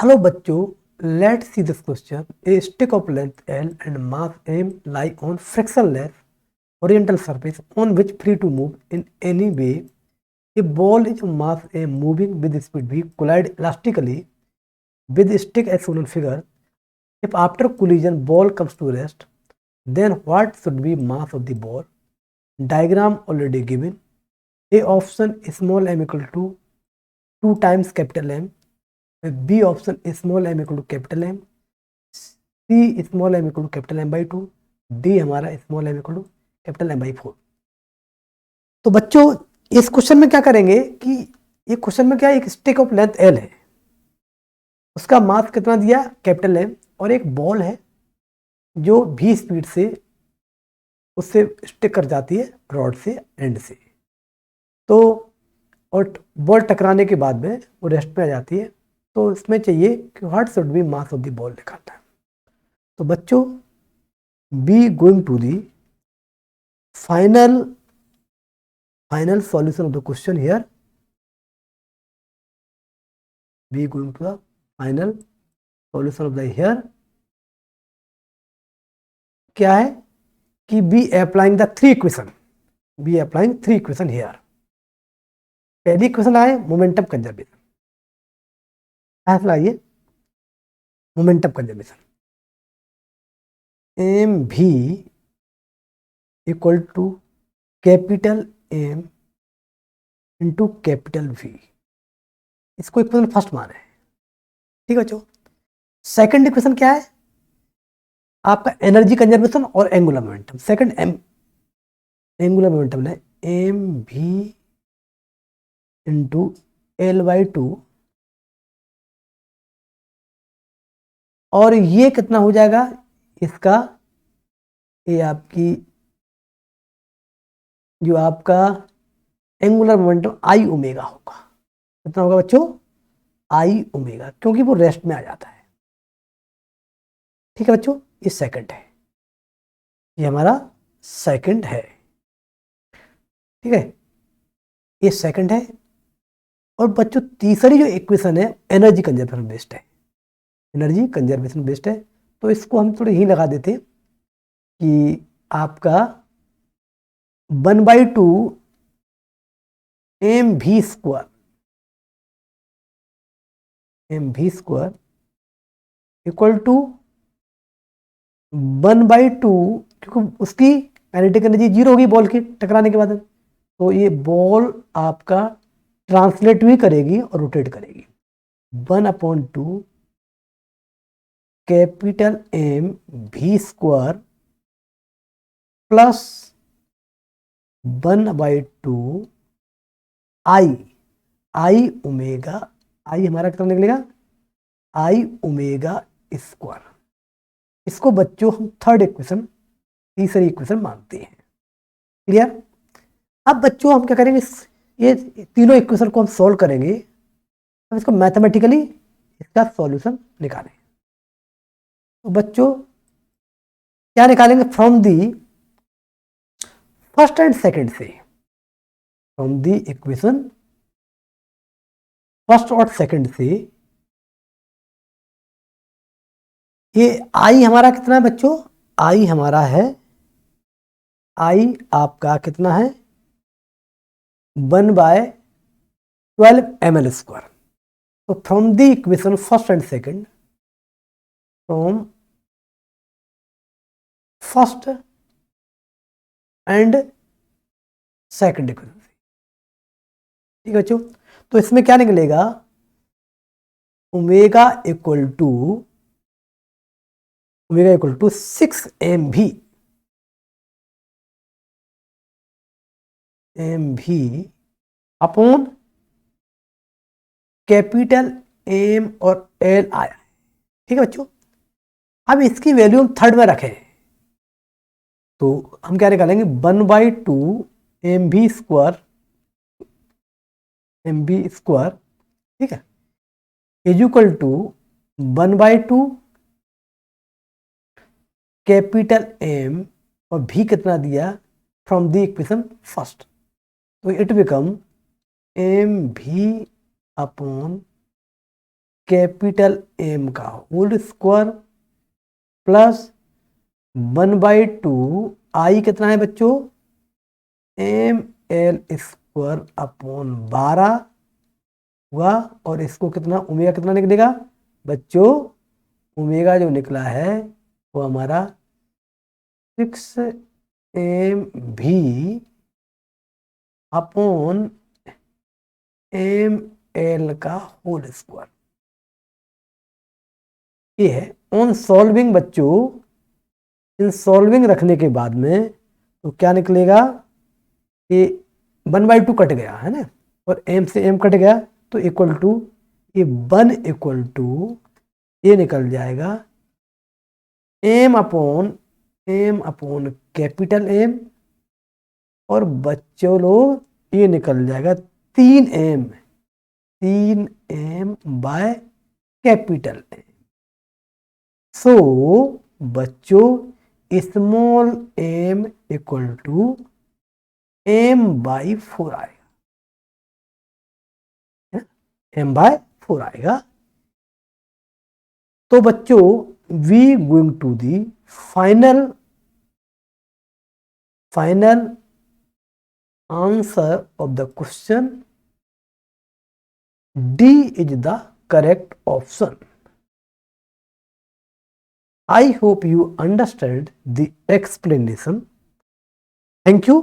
Hello बच्चों, let's see this question. A stick of length L and mass M lie on frictionless horizontal surface on which free to move in any way. A ball is of mass M moving with speed V collide elastically with stick as shown in figure. If after collision ball comes to rest, then what should be mass of the ball? Diagram already given. A option small m equal to 2 times capital M. B option small m equal to capital M, C small m equal to capital M by 2, D हमारा small m equal to capital M by 4. तो बच्चों इस question में क्या करेंगे कि ये question में क्या एक स्टिक ऑफ लेंथ L है, उसका मास कितना दिया कैपिटल M, और एक बॉल है जो v स्पीड से उससे स्टिक कर जाती है रॉड से एंड से. तो और बॉल टकराने के बाद में वो रेस्ट पे आ जाती है. तो इसमें चाहिए कि what should be mass of the ball निकालना है. तो बच्चों we going to the final solution of the question here. We going to the final solution of the here. क्या है कि we applying the three equation. We applying three equation here. पहली equation आए momentum conservation. लाइए momentum conservation. M v equal to capital M into capital V. इसको equation first माने. ठीक है बच्चों. सेकंड इक्वेशन क्या है आपका एनर्जी कंजर्वेशन और angular momentum. Second angular momentum है एम भी इंटू एल बाई 2, और ये कितना हो जाएगा इसका, ये आपकी जो आपका एंगुलर मोमेंटम आई ओमेगा होगा. कितना होगा बच्चों? आई ओमेगा, क्योंकि वो रेस्ट में आ जाता है. ठीक है बच्चों, ये सेकंड है, ये हमारा सेकंड है. ठीक है, ये सेकंड है. और बच्चों तीसरी जो इक्वेशन है एनर्जी कंजर्वेशन बेस्ड है. एनर्जी कंजर्वेशन बेस्ड है. तो इसको हम थोड़े ही लगा देते कि आपका 1/2 एम भी स्क्वायर इक्वल टू 1/2, क्योंकि उसकी काइनेटिक एनर्जी जीरो होगी बॉल की टकराने के बाद. तो ये बॉल आपका ट्रांसलेट भी करेगी और रोटेट करेगी. 1/2 कैपिटल एम भी स्क्वायर प्लस 1/2 आई ओमेगा. आई हमारा कितना निकलेगा? आई ओमेगा स्क्वायर. इसको बच्चों हम थर्ड इक्वेशन, तीसरी इक्वेशन मानते हैं. क्लियर? अब बच्चों हम क्या करेंगे, ये तीनों इक्वेशन को हम सॉल्व करेंगे. अब इसको मैथमेटिकली इसका सॉल्यूशन निकालें. तो बच्चों क्या निकालेंगे? From the first and second से, फ्रॉम दी इक्वेशन फर्स्ट और सेकंड से. ये आई हमारा कितना है बच्चों? आई हमारा है, आई आपका कितना है 1/12 ml स्क्वायर. तो from the equation first and second, from first and second equation. ठीक है बच्चों. तो इसमें क्या निकलेगा? Omega equal to 6 M v upon capital M और एल आया. ठीक है बच्चों. अब इसकी वैल्यू हम थर्ड में रखें तो हम क्या निकालेंगे? 1/2 एम भी स्क्वायर ठीक है, is equal to 1/2 capital M और भी कितना दिया फ्रॉम द इक्वेशन फर्स्ट. तो it become m v upon capital M का होल स्क्वायर प्लस 1/2 आई कितना है बच्चों, एम एल स्क्वायर अपॉन 12 हुआ, और इसको कितना ओमेगा कितना निकलेगा बच्चों, ओमेगा जो निकला है वो हमारा 6 mv अपॉन एम एल का होल स्क्वायर। ये है ऑन सॉल्विंग बच्चों, इन सॉल्विंग रखने के बाद में तो क्या निकलेगा कि 1/2 कट गया है ना, और एम से एम कट गया तो इक्वल टू ये 1 इक्वल टू ये निकल जाएगा एम अपॉन कैपिटल एम, और बच्चों लोग ये निकल जाएगा 3m बाय कैपिटल एम। सो बच्चों small M equal to m/4 आएगा, m/4 आएगा। तो बच्चों we going to the final answer of the question. D is the correct option. I hope you understand the explanation. Thank you.